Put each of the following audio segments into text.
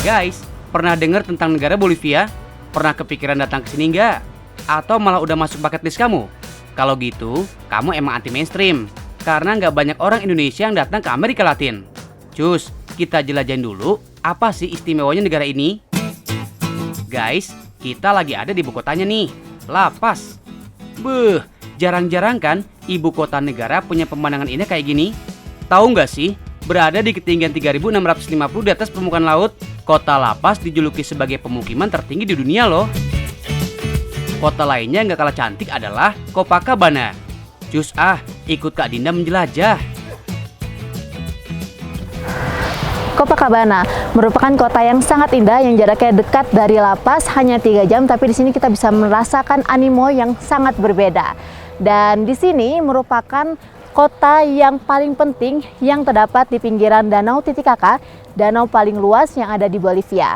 Guys, pernah dengar tentang negara Bolivia? Pernah kepikiran datang ke sini nggak? Atau malah udah masuk bucket list kamu? Kalau gitu, kamu emang anti mainstream. Karena nggak banyak orang Indonesia yang datang ke Amerika Latin. Cus, kita jelajahin dulu apa sih istimewanya negara ini? Guys, kita lagi ada di ibu kotanya nih, La Paz. Beuh, jarang-jarang kan ibu kota negara punya pemandangan indah kayak gini? Tahu nggak sih, berada di ketinggian 3.650 di atas permukaan laut, kota La Paz dijuluki sebagai pemukiman tertinggi di dunia loh. Kota lainnya yang nggak kalah cantik adalah Copacabana. Cus ikut Kak Dinda menjelajah. Copacabana merupakan kota yang sangat indah yang jaraknya dekat dari La Paz hanya 3 jam, tapi di sini kita bisa merasakan animo yang sangat berbeda. Dan di sini merupakan kota yang paling penting yang terdapat di pinggiran Danau Titicaca, danau paling luas yang ada di Bolivia.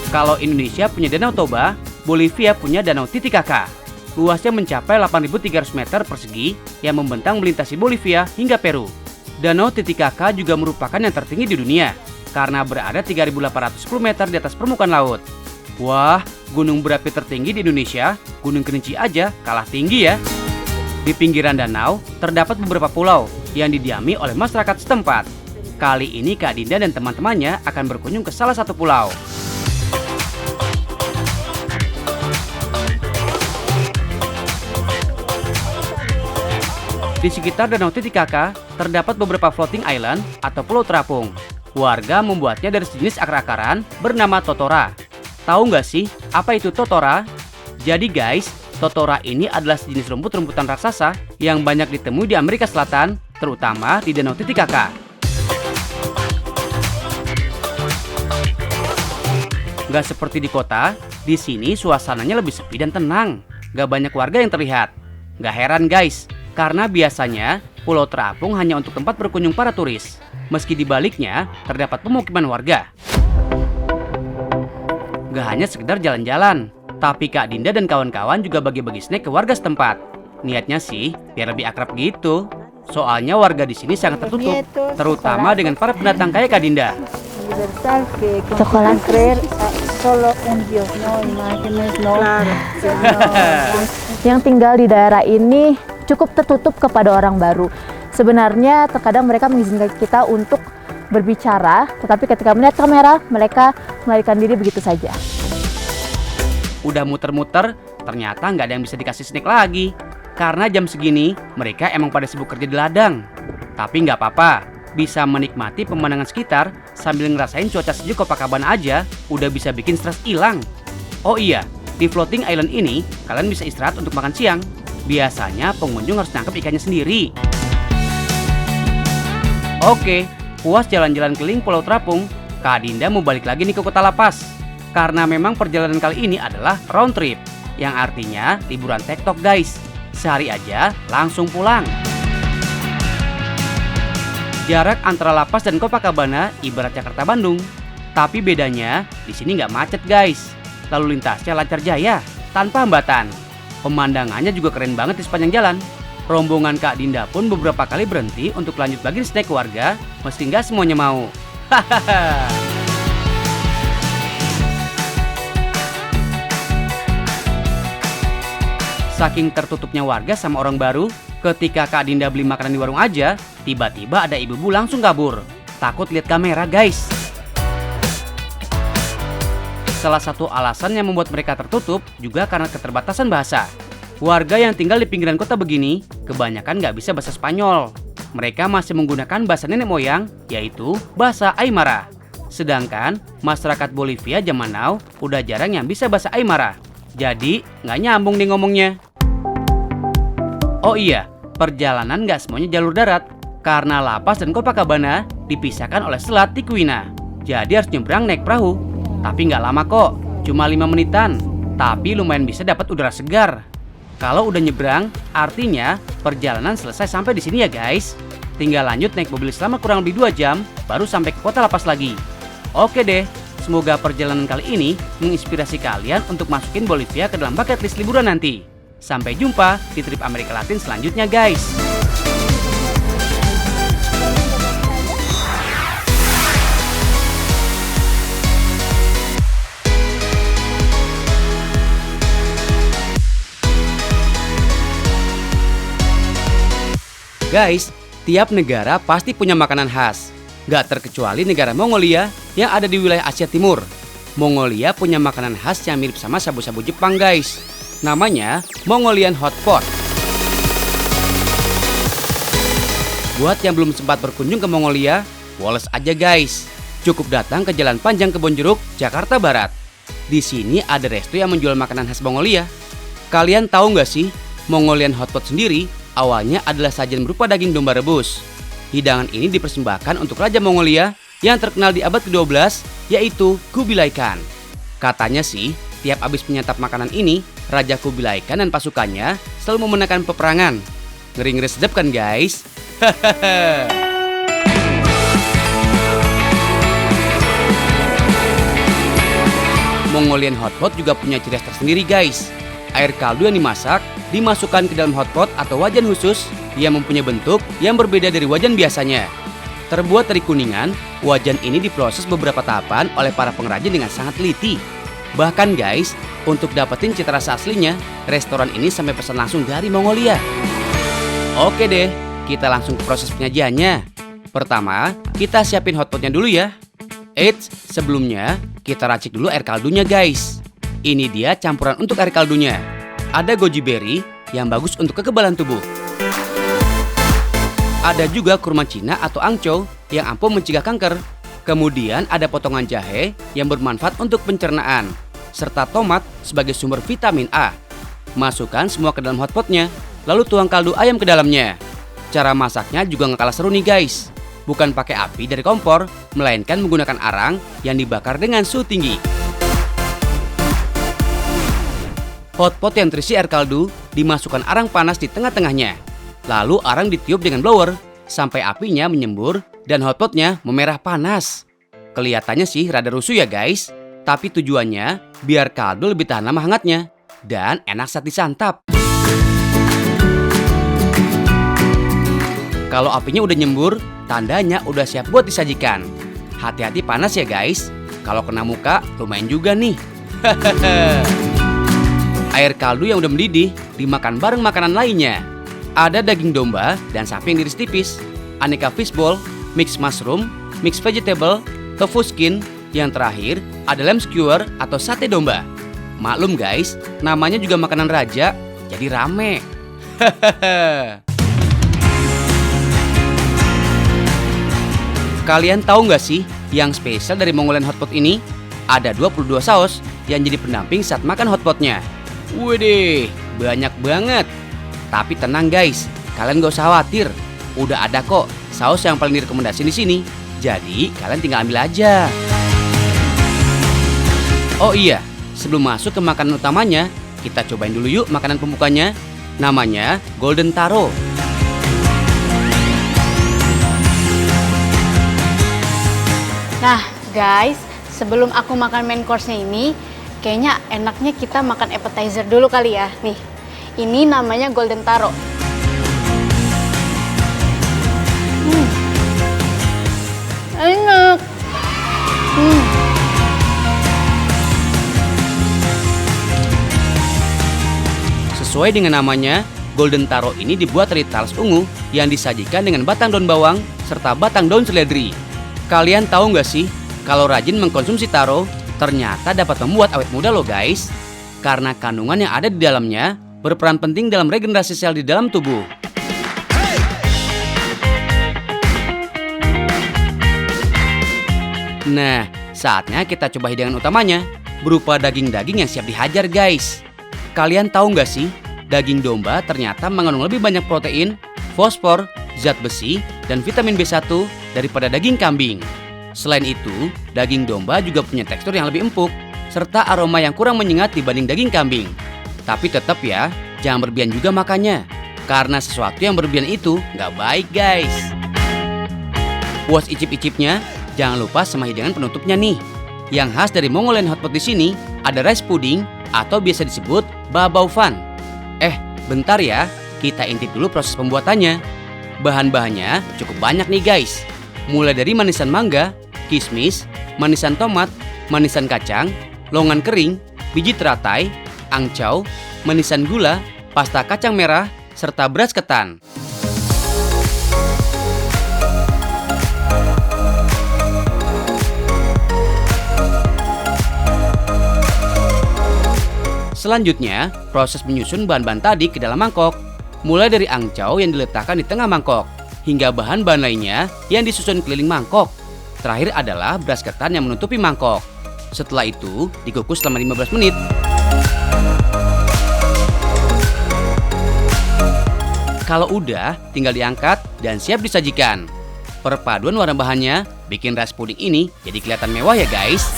Kalau Indonesia punya Danau Toba, Bolivia punya Danau Titicaca. Luasnya mencapai 8.300 meter persegi yang membentang melintasi Bolivia hingga Peru. Danau Titicaca juga merupakan yang tertinggi di dunia karena berada 3.810 meter di atas permukaan laut. Wah, gunung berapi tertinggi di Indonesia, Gunung Kerinci aja kalah tinggi ya. Di pinggiran danau terdapat beberapa pulau yang didiami oleh masyarakat setempat. Kali ini Kak Dinda dan teman-temannya akan berkunjung ke salah satu pulau. Di sekitar Danau Titicaca terdapat beberapa floating island atau pulau terapung. Warga membuatnya dari sejenis akar-akaran bernama totora. Tahu nggak sih apa itu totora? Jadi guys, totora ini adalah sejenis rumput-rumputan raksasa yang banyak ditemui di Amerika Selatan, terutama di Danau Titicaca. Nggak seperti di kota, di sini suasananya lebih sepi dan tenang. Nggak banyak warga yang terlihat. Nggak heran guys, karena biasanya pulau terapung hanya untuk tempat berkunjung para turis. Meski di baliknya terdapat pemukiman warga. Gak hanya sekedar jalan-jalan, tapi Kak Dinda dan kawan-kawan juga bagi-bagi snack ke warga setempat. Niatnya sih biar lebih akrab gitu. Soalnya warga di sini sangat tertutup, terutama dengan para pendatang kayak Kak Dinda. Coklat. Yang tinggal di daerah ini cukup tertutup kepada orang baru. Sebenarnya terkadang mereka mengizinkan kita untuk berbicara, tetapi ketika melihat kamera, mereka melarikan diri begitu saja. Udah muter-muter, ternyata nggak ada yang bisa dikasih snack lagi. Karena jam segini, mereka emang pada sibuk kerja di ladang. Tapi nggak apa-apa, bisa menikmati pemandangan sekitar sambil ngerasain cuaca sejuk Copacabana aja, udah bisa bikin stres hilang. Oh iya, di floating island ini, kalian bisa istirahat untuk makan siang. Biasanya pengunjung harus nangkep ikannya sendiri. Oke, puas jalan-jalan keliling Pulau Terapung, Kak Dinda mau balik lagi nih ke kota La Paz. Karena memang perjalanan kali ini adalah round trip, yang artinya liburan tektok guys. Sehari aja langsung pulang. Jarak antara La Paz dan Copacabana ibarat Jakarta Bandung. Tapi bedanya di sini nggak macet guys. Lalu lintasnya lancar jaya, tanpa hambatan. Pemandangannya juga keren banget di sepanjang jalan. Rombongan Kak Dinda pun beberapa kali berhenti untuk lanjut bagi snack warga, meski nggak semuanya mau. Hahaha. Saking tertutupnya warga sama orang baru, ketika Kak Dinda beli makanan di warung aja, tiba-tiba ada ibu-ibu langsung kabur. Takut lihat kamera guys. Salah satu alasan yang membuat mereka tertutup juga karena keterbatasan bahasa. Warga yang tinggal di pinggiran kota begini, kebanyakan nggak bisa bahasa Spanyol. Mereka masih menggunakan bahasa nenek moyang, yaitu bahasa Aymara. Sedangkan masyarakat Bolivia zaman now udah jarang yang bisa bahasa Aymara. Jadi nggak nyambung nih ngomongnya. Oh iya, perjalanan nggak semuanya jalur darat. Karena La Paz dan Copacabana dipisahkan oleh selat Ticuina. Jadi harus nyebrang naik perahu. Tapi nggak lama kok, cuma 5 menitan. Tapi lumayan bisa dapat udara segar. Kalau udah nyebrang, artinya perjalanan selesai sampai di sini ya guys. Tinggal lanjut naik mobil selama kurang lebih 2 jam, baru sampai ke kota La Paz lagi. Oke deh, semoga perjalanan kali ini menginspirasi kalian untuk masukin Bolivia ke dalam bucket list liburan nanti. Sampai jumpa di trip Amerika Latin selanjutnya guys. Guys, tiap negara pasti punya makanan khas. Gak terkecuali negara Mongolia yang ada di wilayah Asia Timur. Mongolia punya makanan khas yang mirip sama shabu-shabu Jepang guys. Namanya Mongolian Hot Pot. Buat yang belum sempat berkunjung ke Mongolia, woles aja guys. Cukup datang ke Jalan Panjang Kebonjeruk, Jakarta Barat. Di sini ada resto yang menjual makanan khas Mongolia. Kalian tahu nggak sih, Mongolian Hot Pot sendiri awalnya adalah sajian berupa daging domba rebus. Hidangan ini dipersembahkan untuk Raja Mongolia yang terkenal di abad ke-12, yaitu Kubilai Khan. Katanya sih, tiap habis menyantap makanan ini, Raja Kubilai Khan dan pasukannya selalu memenangkan peperangan. Ngeri-ngeri sedap kan guys? Mongolian Hot Pot juga punya ciri khas tersendiri guys. Air kaldu yang dimasak dimasukkan ke dalam hot pot atau wajan khusus yang mempunyai bentuk yang berbeda dari wajan biasanya. Terbuat dari kuningan, wajan ini diproses beberapa tahapan oleh para pengrajin dengan sangat teliti. Bahkan guys, untuk dapetin cita rasa aslinya, restoran ini sampai pesan langsung dari Mongolia. Oke deh, kita langsung ke proses penyajiannya. Pertama, kita siapin hot potnya dulu ya. Eits, sebelumnya kita racik dulu air kaldunya guys. Ini dia campuran untuk air kaldunya. Ada goji berry yang bagus untuk kekebalan tubuh. Ada juga kurma Cina atau angco yang ampuh mencegah kanker. Kemudian ada potongan jahe yang bermanfaat untuk pencernaan. Serta tomat sebagai sumber vitamin A. Masukkan semua ke dalam hot potnya, lalu tuang kaldu ayam ke dalamnya. Cara masaknya juga gak kalah seru nih guys. Bukan pakai api dari kompor, melainkan menggunakan arang yang dibakar dengan suhu tinggi. Hot pot yang terisi air kaldu dimasukkan arang panas di tengah-tengahnya. Lalu arang ditiup dengan blower sampai apinya menyembur dan hot potnya memerah panas. Kelihatannya sih rada rusuh ya guys, tapi tujuannya biar kaldu lebih tahan lama hangatnya dan enak saat disantap. Kalau apinya udah nyembur, tandanya udah siap buat disajikan. Hati-hati panas ya guys, kalau kena muka lumayan juga nih. Air kaldu yang udah mendidih dimakan bareng makanan lainnya. Ada daging domba dan sapi yang diiris tipis, aneka fishball, mixed mushroom, mixed vegetable, tofu skin, yang terakhir ada lamb skewer atau sate domba. Maklum guys, namanya juga makanan raja, jadi rame. Kalian tahu nggak sih, yang spesial dari Mongolian Hot Pot ini? Ada 22 saus yang jadi pendamping saat makan hot potnya. Widih, banyak banget. Tapi tenang guys, kalian gak usah khawatir. Udah ada kok saus yang paling direkomendasi di sini. Jadi kalian tinggal ambil aja. Oh iya, sebelum masuk ke makanan utamanya, kita cobain dulu yuk makanan pembukanya. Namanya Golden Taro. Nah guys, sebelum aku makan main course-nya ini, kayaknya enaknya kita makan appetizer dulu kali ya. Nih, ini namanya Golden Taro. Enak. Sesuai dengan namanya, Golden Taro ini dibuat dari talas ungu yang disajikan dengan batang daun bawang serta batang daun seledri. Kalian tahu nggak sih, kalau rajin mengkonsumsi taro, ternyata dapat membuat awet muda loh guys. Karena kandungan yang ada di dalamnya berperan penting dalam regenerasi sel di dalam tubuh. Nah, saatnya kita coba hidangan utamanya, berupa daging-daging yang siap dihajar guys. Kalian tahu nggak sih, daging domba ternyata mengandung lebih banyak protein, fosfor, zat besi, dan vitamin B1 daripada daging kambing. Selain itu, daging domba juga punya tekstur yang lebih empuk, serta aroma yang kurang menyengat dibanding daging kambing. Tapi tetap ya, jangan berlebihan juga makannya, karena sesuatu yang berlebihan itu nggak baik guys. Puas icip-icipnya, jangan lupa sama hidangan penutupnya nih. Yang khas dari Mongolian Hot Pot di sini ada rice pudding atau biasa disebut babao fan. Bentar ya, kita intip dulu proses pembuatannya. Bahan-bahannya cukup banyak nih guys. Mulai dari manisan mangga, kismis, manisan tomat, manisan kacang, longan kering, biji teratai, angcau, manisan gula, pasta kacang merah, serta beras ketan. Selanjutnya, proses menyusun bahan-bahan tadi ke dalam mangkok. Mulai dari angcau yang diletakkan di tengah mangkok, hingga bahan-bahan lainnya yang disusun keliling mangkok. Terakhir adalah beras ketan yang menutupi mangkok. Setelah itu, dikukus selama 15 menit. Kalau udah, tinggal diangkat dan siap disajikan. Perpaduan warna bahannya bikin rice pudding ini jadi kelihatan mewah ya guys.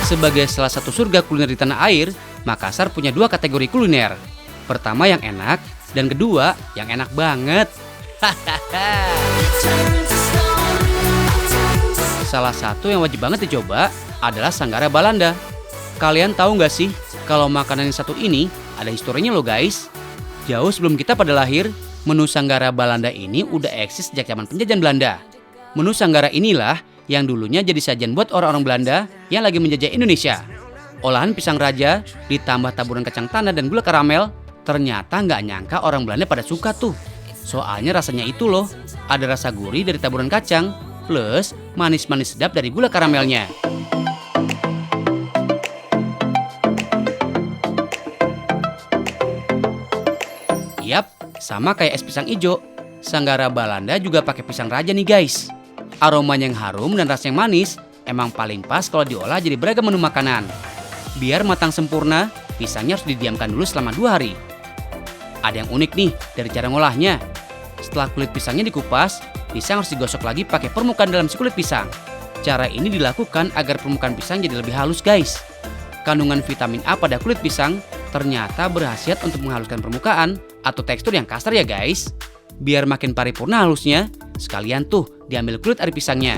Sebagai salah satu surga kuliner di tanah air, Makassar punya dua kategori kuliner. Pertama yang enak, dan kedua yang enak banget. Salah satu yang wajib banget dicoba adalah Sanggara Balanda. Kalian tahu nggak sih kalau makanan yang satu ini ada historinya loh guys. Jauh sebelum kita pada lahir, menu Sanggara Balanda ini udah eksis sejak zaman penjajahan Belanda. Menu Sanggara inilah yang dulunya jadi sajian buat orang-orang Belanda yang lagi menjajah Indonesia. Olahan pisang raja ditambah taburan kacang tanah dan gula karamel, ternyata nggak nyangka orang Belanda pada suka tuh. Soalnya rasanya itu loh, ada rasa gurih dari taburan kacang, plus manis-manis sedap dari gula karamelnya. Yap, sama kayak es pisang ijo, Sanggara Balanda juga pakai pisang raja nih guys. Aromanya yang harum dan rasa yang manis emang paling pas kalau diolah jadi beragam menu makanan. Biar matang sempurna, pisangnya harus didiamkan dulu selama 2 hari. Ada yang unik nih dari cara ngolahnya. Setelah kulit pisangnya dikupas, pisang harus digosok lagi pakai permukaan dalam si kulit pisang. Cara ini dilakukan agar permukaan pisang jadi lebih halus guys. Kandungan vitamin A pada kulit pisang ternyata berkhasiat untuk menghaluskan permukaan atau tekstur yang kasar ya guys. Biar makin paripurna halusnya, sekalian tuh diambil kulit ari pisangnya.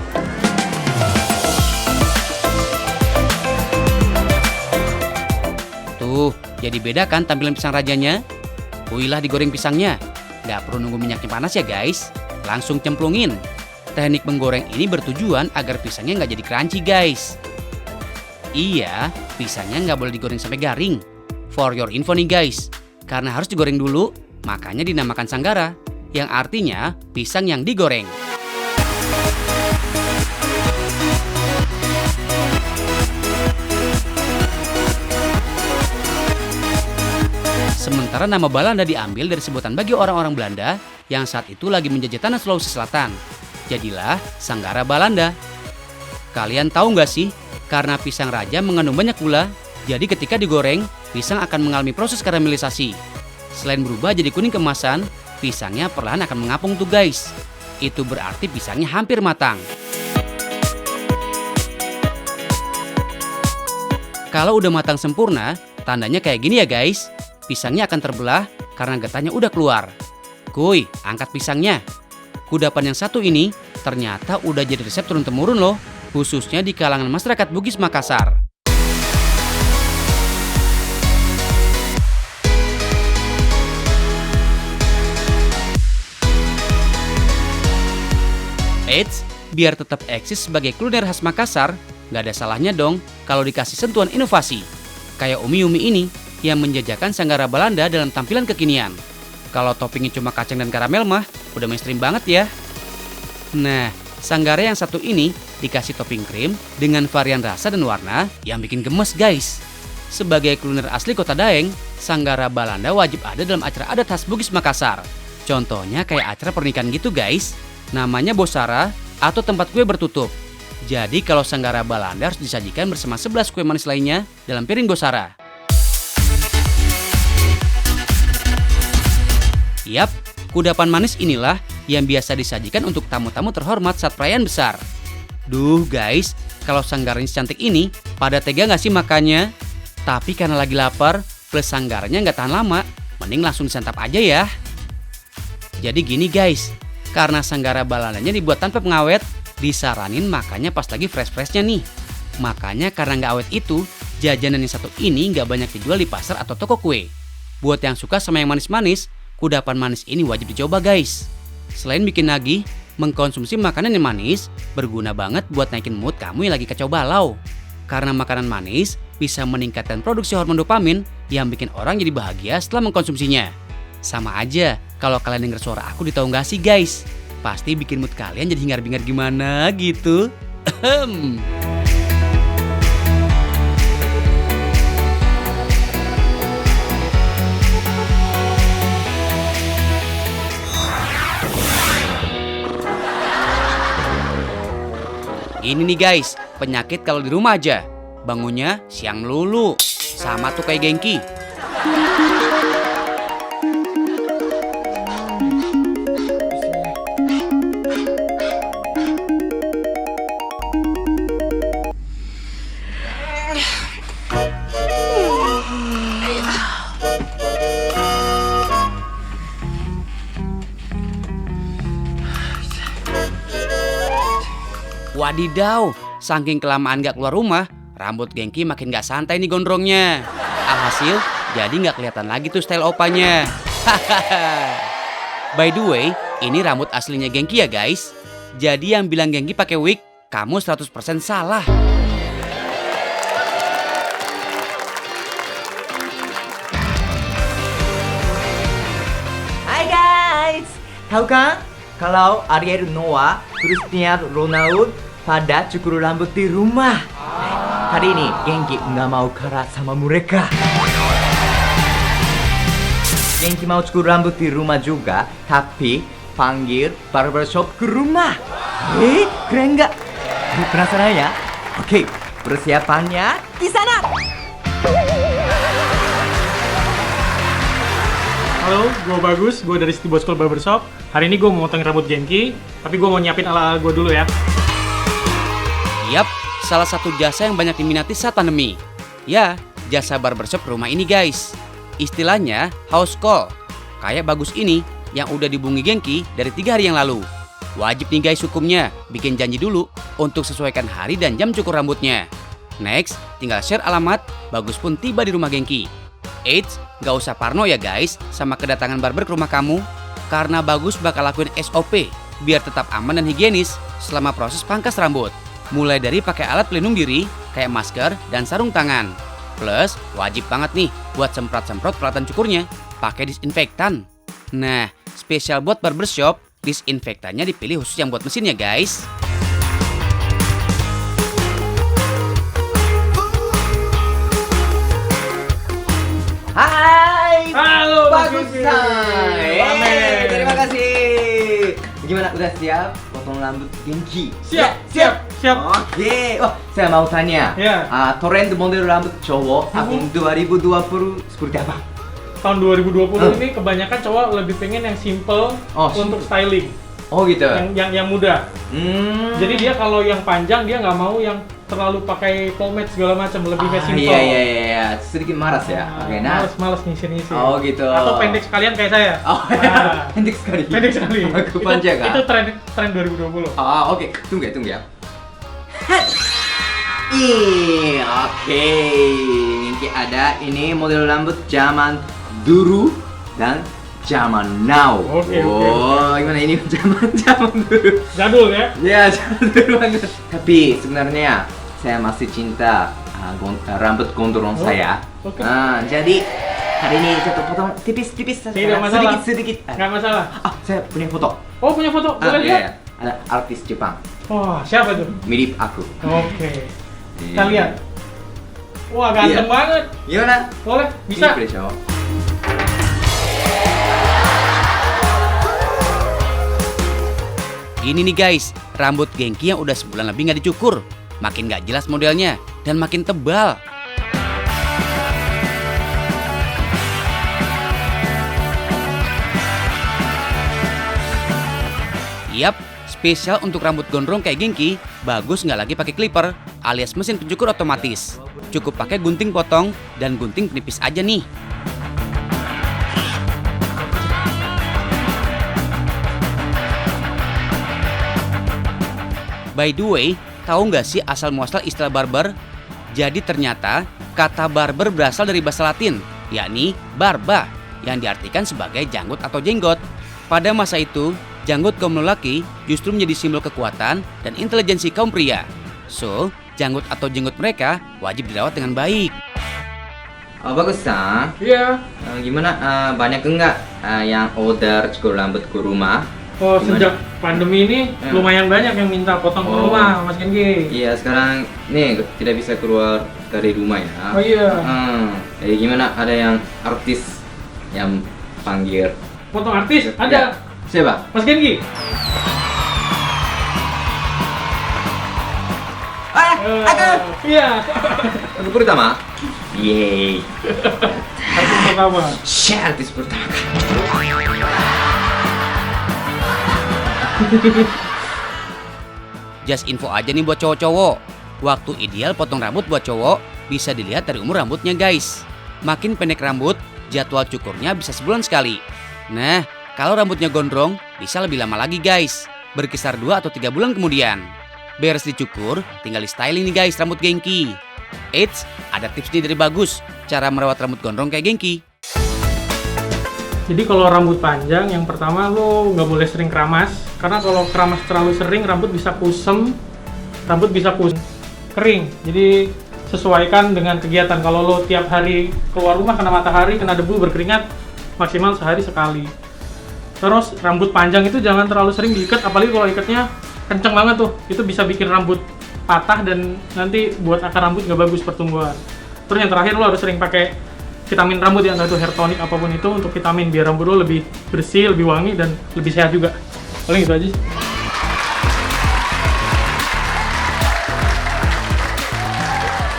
Tuh, jadi beda kan tampilan pisang rajanya? Kuilah digoreng pisangnya. Gak perlu nunggu minyaknya panas ya guys. Langsung cemplungin. Teknik menggoreng ini bertujuan agar pisangnya nggak jadi crunchy guys. Iya, pisangnya nggak boleh digoreng sampai garing. For your info nih guys, karena harus digoreng dulu, makanya dinamakan Sanggara, yang artinya pisang yang digoreng. Sementara nama Balanda diambil dari sebutan bagi orang-orang Belanda yang saat itu lagi menjajah tanah Sulawesi Selatan. Jadilah Sanggara Balanda. Kalian tahu nggak sih, karena pisang raja mengandung banyak gula, jadi ketika digoreng, pisang akan mengalami proses karamelisasi. Selain berubah jadi kuning keemasan, pisangnya perlahan akan mengapung tuh guys. Itu berarti pisangnya hampir matang. Kalau udah matang sempurna, tandanya kayak gini ya guys. Pisangnya akan terbelah karena getahnya udah keluar. Kuy, angkat pisangnya. Kudapan yang satu ini ternyata udah jadi resep turun-temurun loh, khususnya di kalangan masyarakat Bugis Makassar. Eits, biar tetap eksis sebagai kuliner khas Makassar, nggak ada salahnya dong kalau dikasih sentuhan inovasi. Kayak Umi-Umi ini yang menjajakan Sanggara Balanda dalam tampilan kekinian. Kalau toppingnya cuma kacang dan karamel mah, udah mainstream banget ya. Nah, Sanggara yang satu ini dikasih topping krim dengan varian rasa dan warna yang bikin gemes guys. Sebagai kuliner asli Kota Daeng, Sanggara Balanda wajib ada dalam acara adat khas Bugis Makassar. Contohnya kayak acara pernikahan gitu guys. Namanya Bosara atau tempat kue bertutup. Jadi kalau Sanggara Balanda harus disajikan bersama 11 kue manis lainnya dalam piring Bosara. Yap, kudapan manis inilah yang biasa disajikan untuk tamu-tamu terhormat saat perayaan besar. Duh guys, kalau Sanggaranya secantik ini, pada tega gak sih makannya? Tapi karena lagi lapar, plus Sanggaranya gak tahan lama, mending langsung disantap aja ya. Jadi gini guys, karena Sanggara Balandanya dibuat tanpa pengawet, disaranin makannya pas lagi fresh-freshnya nih. Makanya karena nggak awet itu, jajanan yang satu ini nggak banyak dijual di pasar atau toko kue. Buat yang suka sama yang manis-manis, kudapan manis ini wajib dicoba guys. Selain bikin nagih, mengkonsumsi makanan yang manis berguna banget buat naikin mood kamu yang lagi kacau balau. Karena makanan manis bisa meningkatkan produksi hormon dopamin yang bikin orang jadi bahagia setelah mengkonsumsinya. Sama aja kalau kalian denger suara aku di tahu nggak sih guys? Pasti bikin mood kalian jadi hingar-bingar gimana gitu. Ini nih guys, penyakit kalau di rumah aja. Bangunnya siang melulu. Sama tuh kayak Genki. Wadidaw, saking kelamaan gak keluar rumah, rambut Genki makin gak santai nih gondrongnya. Alhasil, jadi gak kelihatan lagi tuh style opanya. By the way, ini rambut aslinya Genki ya guys. Jadi yang bilang Genki pakai wig, kamu 100% salah. Hai guys, tahu kan kalau Ariel Noah, Cristiano Ronaldo pada cukur rambut di rumah. Hari ini Genki nggak mau kalah sama mereka. Genki mau cukur rambut di rumah juga, tapi panggil barbershop ke rumah. Keren nggak? Penasaran ya? Oke, persiapannya di sana. Halo, gue Bagus, gue dari City Boy School Barbershop. Hari ini gue mau motong rambut Genki, tapi gue mau nyiapin ala-ala gue dulu ya. Yap, salah satu jasa yang banyak diminati saat pandemi. Ya, jasa barbershop rumah ini guys. Istilahnya house call. Kayak Bagus ini yang udah dibungi Genki dari 3 hari yang lalu. Wajib nih guys hukumnya, bikin janji dulu untuk sesuaikan hari dan jam cukur rambutnya. Next, tinggal share alamat, Bagus pun tiba di rumah Genki. Eits, gak usah parno ya guys sama kedatangan barber ke rumah kamu. Karena Bagus bakal lakuin SOP biar tetap aman dan higienis selama proses pangkas rambut. Mulai dari pakai alat pelindung diri kayak masker dan sarung tangan. Plus, wajib banget nih buat semprot-semprot peralatan cukurnya pakai disinfektan. Nah, spesial buat barbershop, disinfektannya dipilih khusus yang buat mesin ya guys. Hai. Halo, Bagus. Genki. Hai. Terima kasih. Gimana, udah siap potong rambut Genki? Siap. Oke. Oh, saya mau tanya. Ya. Tren model rambut cowok tahun 2020 seperti apa? Tahun 2020 ini kebanyakan cowok lebih pengen yang simple Oh, untuk styling, Oh gitu. yang mudah. Jadi dia kalau yang panjang dia nggak mau yang terlalu pakai pomade segala macam, lebih kayak simple. Iya. Sedikit maras ya. Oke, nah. Males nyisir-nyisir. Oh gitu. Atau pendek sekalian kayak saya. Oh, Nah, pendek sekali. pendek sekali. Aku panjang kan? Itu tren 2020. Oke. Tunggu ya. Oke. Ini ada ini model rambut zaman dulu dan zaman now. Oke. Gimana ini zaman dulu? Jadul ya. Ya, zaman dulu banget. Tapi sebenarnya saya masih cinta rambut gondrong saya. Oke. Jadi hari ini saya potong tipis-tipis saja. Tidak masalah. Sedikit. Nggak masalah. Saya punya foto. Oh, punya foto? Boleh lihat? Iya. Ada artis Jepang Wah, siapa tuh? mirip aku. Oke. Kita lihat. Wah, ganteng Iya. banget. Gimana? Boleh? Bisa? Mirip deh, Cowok. Ini nih guys, rambut Genki yang udah sebulan lebih nggak dicukur. Makin nggak jelas modelnya dan makin tebal. Yap, spesial untuk rambut gondrong kayak Genki, Bagus nggak lagi pakai clipper alias mesin pencukur otomatis. Cukup pakai gunting potong dan gunting penipis aja nih. By the way, tahu nggak sih asal muasal istilah barber? Jadi ternyata kata barber berasal dari bahasa Latin, yakni barba, yang diartikan sebagai janggut atau jenggot. Pada masa itu, janggut kaum lelaki justru menjadi simbol kekuatan dan intelijensi kaum pria. So, janggut atau jenggot mereka wajib dirawat dengan baik. Bagus, Sang. Iya. Gimana, banyak enggak yang order cukur rambut ke rumah? Oh, Gimana? sejak pandemi ini lumayan banyak yang minta potong ke rumah, Mas Genki. Iya, sekarang nih tidak bisa keluar dari rumah ya. Oh iya. Jadi gimana, ada yang artis yang panggil? Potong artis? Ya. Ada. Siapa? Mas Genki. Aku. Iya. Aku pertama. Yeay. Artis pertama. Artis pertama. Just info aja nih buat cowok-cowok. Waktu ideal potong rambut buat cowok bisa dilihat dari umur rambutnya guys. Makin pendek rambut, jadwal cukurnya bisa sebulan sekali. Nah, kalau rambutnya gondrong, bisa lebih lama lagi guys. Berkisar 2 atau 3 bulan kemudian. Beres dicukur, tinggal di styling nih guys rambut Genki. Eits, ada tips nih dari Bagus, cara merawat rambut gondrong kayak Genki. Jadi kalau rambut panjang, yang pertama lo nggak boleh sering keramas. Karena kalau keramas terlalu sering, rambut bisa kusem, kering. Jadi sesuaikan dengan kegiatan. Kalau lo tiap hari keluar rumah kena matahari, kena debu, berkeringat, maksimal sehari sekali. Terus rambut panjang itu jangan terlalu sering diikat, apalagi kalau ikatnya kenceng banget tuh. Itu bisa bikin rambut patah dan nanti buat akar rambut nggak bagus pertumbuhan. Terus yang terakhir lo harus sering pakai vitamin rambut ya, entah itu hair tonic apapun itu untuk vitamin biar rambut lo lebih bersih, lebih wangi dan lebih sehat juga. Paling itu aja sih.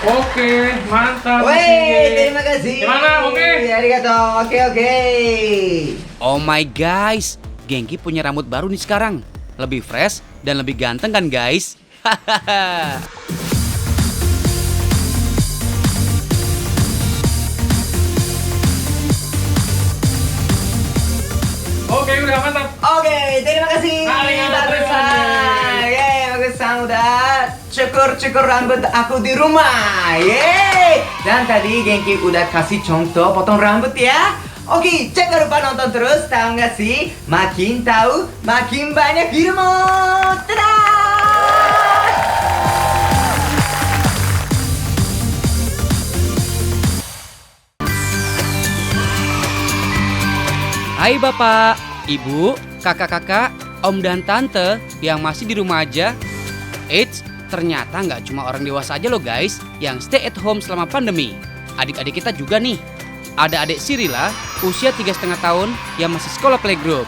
Oke, mantap. Terima kasih. Gimana? Oke. Arigato. Oke. Oh my guys, Genki punya rambut baru nih sekarang. Lebih fresh dan lebih ganteng kan guys? Hahaha. Oke, udah mantap. Oke, terima kasih. Bagus, Sang. Yeay, bagus, Sang. Udah cukur rambut aku di rumah. Yeay. Dan tadi Genki udah kasih contoh potong rambut ya. Oke, jangan lupa nonton terus. Tahu nggak sih? Makin tahu, makin banyak ilmu. Dadah! Hai Bapak, Ibu, kakak-kakak, Om dan Tante yang masih di rumah aja. Eits, ternyata nggak cuma orang dewasa aja loh guys yang stay at home selama pandemi. Adik-adik kita juga nih. Ada adik Sirila, usia 3,5 tahun yang masih sekolah playgroup.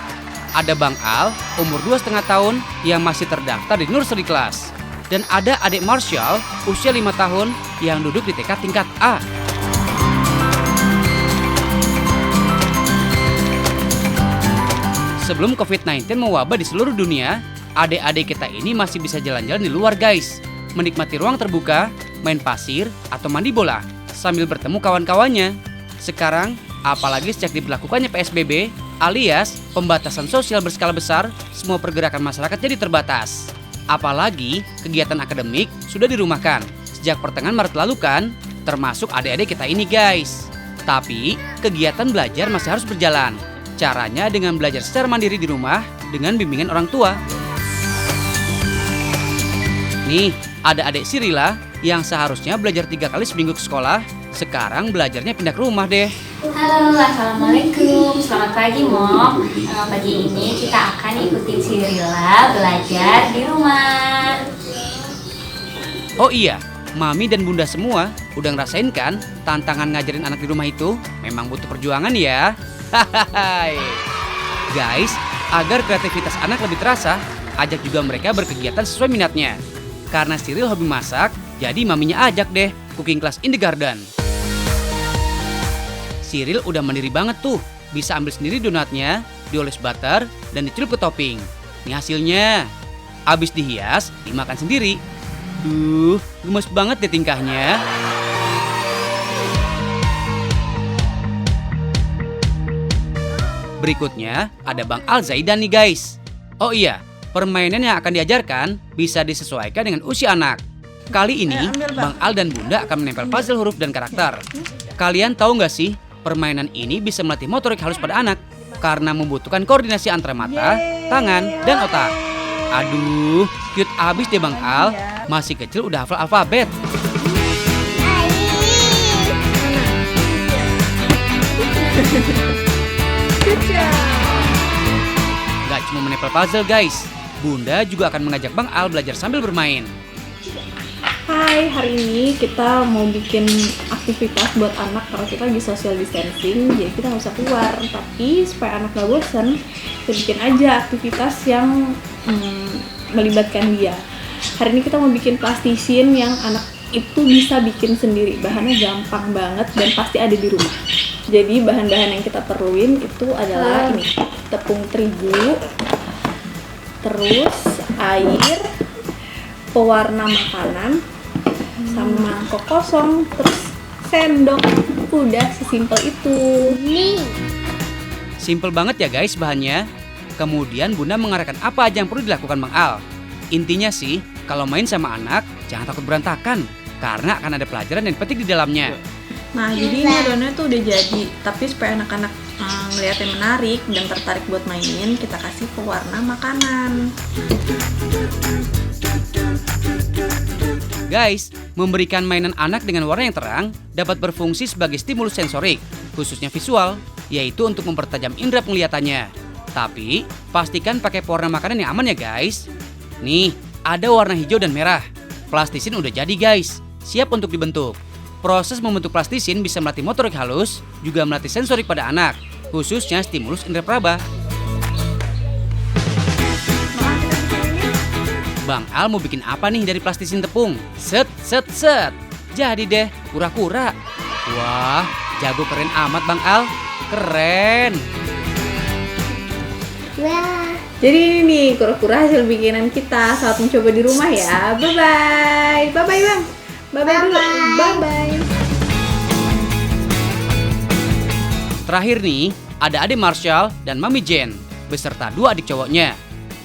Ada Bang Al, umur 2,5 tahun yang masih terdaftar di nursery class. Dan ada adik Marshall, usia 5 tahun yang duduk di TK tingkat A. Sebelum COVID-19 mewabah di seluruh dunia, adik-adik kita ini masih bisa jalan-jalan di luar guys. Menikmati ruang terbuka, main pasir, atau mandi bola, sambil bertemu kawan-kawannya. Sekarang, apalagi sejak diberlakukannya PSBB, alias pembatasan sosial berskala besar, semua pergerakan masyarakat jadi terbatas. Apalagi kegiatan akademik sudah dirumahkan sejak pertengahan Maret lalu kan, termasuk adik-adik kita ini guys. Tapi, kegiatan belajar masih harus berjalan. Caranya dengan belajar secara mandiri di rumah dengan bimbingan orang tua. Nih, ada adik Sirila yang seharusnya belajar 3 kali seminggu ke sekolah, sekarang belajarnya pindah ke rumah deh. Halo, assalamualaikum. Selamat pagi, Mom. Pagi ini kita akan ikutin Sirila belajar di rumah. Oh iya, Mami dan Bunda semua udah ngerasain kan tantangan ngajarin anak di rumah itu memang butuh perjuangan ya. Hahaha. Guys, agar kreativitas anak lebih terasa, ajak juga mereka berkegiatan sesuai minatnya. Karena Cyril hobi masak, jadi maminya ajak deh cooking class in the garden. Cyril udah mandiri banget tuh, bisa ambil sendiri donatnya, dioles butter, dan dicelup ke topping. Nih hasilnya. Abis dihias, dimakan sendiri. Duh, gemes banget deh tingkahnya. Berikutnya ada Bang Al Zaidan nih guys. Oh iya, Permainan yang akan diajarkan bisa disesuaikan dengan usia anak. Kali ini, Bang Al dan Bunda akan menempel puzzle huruf dan karakter. Kalian tahu nggak sih, permainan ini bisa melatih motorik halus pada anak karena membutuhkan koordinasi antara mata, tangan, dan otak. Aduh, cute abis deh Bang Al. Masih kecil udah hafal alfabet. Gak cuma menempel puzzle guys, Bunda juga akan mengajak Bang Al belajar sambil bermain. Hai, hari ini kita mau bikin aktivitas buat anak karena kita lagi social distancing, jadi kita nggak usah keluar. Tapi supaya anak nggak bosan, kita bikin aja aktivitas yang melibatkan dia. Hari ini kita mau bikin plastisin yang anak itu bisa bikin sendiri. Bahannya gampang banget dan pasti ada di rumah. Jadi bahan-bahan yang kita perluin itu adalah ini, tepung terigu, terus air, pewarna makanan, sama mangkok kosong, terus sendok. Udah sesimpel itu. Simple banget ya guys bahannya. Kemudian Bunda mengarahkan apa aja yang perlu dilakukan Bang Al. Intinya sih, kalau main sama anak, jangan takut berantakan. Karena akan ada pelajaran yang penting di dalamnya. Nah, jadi ini adonannya tuh udah jadi. Tapi supaya anak-anak ngeliatnya menarik dan tertarik buat mainin, kita kasih pewarna makanan. Guys, memberikan mainan anak dengan warna yang terang dapat berfungsi sebagai stimulus sensorik, khususnya visual, yaitu untuk mempertajam indera penglihatannya. Tapi, pastikan pakai pewarna makanan yang aman ya guys. Nih, ada warna hijau dan merah. Plastisin udah jadi guys, siap untuk dibentuk. Proses membentuk plastisin bisa melatih motorik halus, juga melatih sensorik pada anak, khususnya stimulus indera peraba. Bang Al mau bikin apa nih dari plastisin tepung? Set, set, set. Jadi deh, kura-kura. Wah, jago keren amat Bang Al. Keren. Jadi ini nih kura-kura hasil bikinan kita. Selamat mencoba di rumah ya. Bye-bye. Bye-bye Bang. Bye-bye dulu. Bye-bye. Terakhir nih, ada adik Marshall dan Mami Jen, beserta 2 adik cowoknya.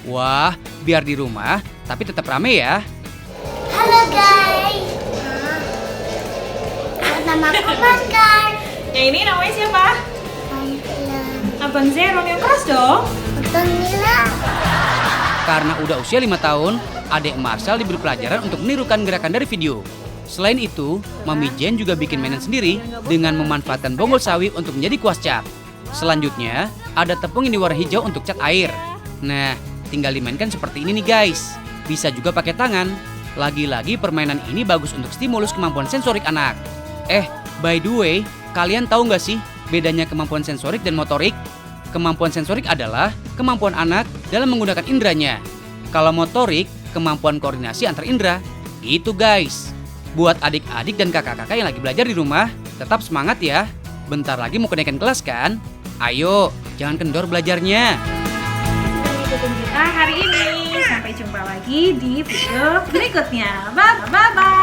Wah, biar di rumah, tapi tetap rame ya. Halo guys. Nama aku Maskar. Yang ini namanya siapa? Abang Zeron, yang keras dong. Abang Mila. Karena udah usia 5 tahun, adik Marshall diberi pelajaran untuk menirukan gerakan dari video. Selain itu, Mami Jen juga bikin mainan sendiri dengan memanfaatkan bonggol sawi untuk menjadi kuas cat. Selanjutnya, ada tepung yang diwarna hijau untuk cat air. Nah, tinggal dimainkan seperti ini nih guys. Bisa juga pakai tangan. Lagi-lagi permainan ini bagus untuk stimulus kemampuan sensorik anak. By the way, kalian tahu nggak sih bedanya kemampuan sensorik dan motorik? Kemampuan sensorik adalah kemampuan anak dalam menggunakan inderanya. Kalau motorik, kemampuan koordinasi antar indera. Itu guys. Buat adik-adik dan kakak-kakak yang lagi belajar di rumah, tetap semangat ya. Bentar lagi mau kenaikan kelas kan? Ayo, jangan kendor belajarnya. Ikutin kita hari ini. Sampai jumpa lagi di video berikutnya. Bye-bye.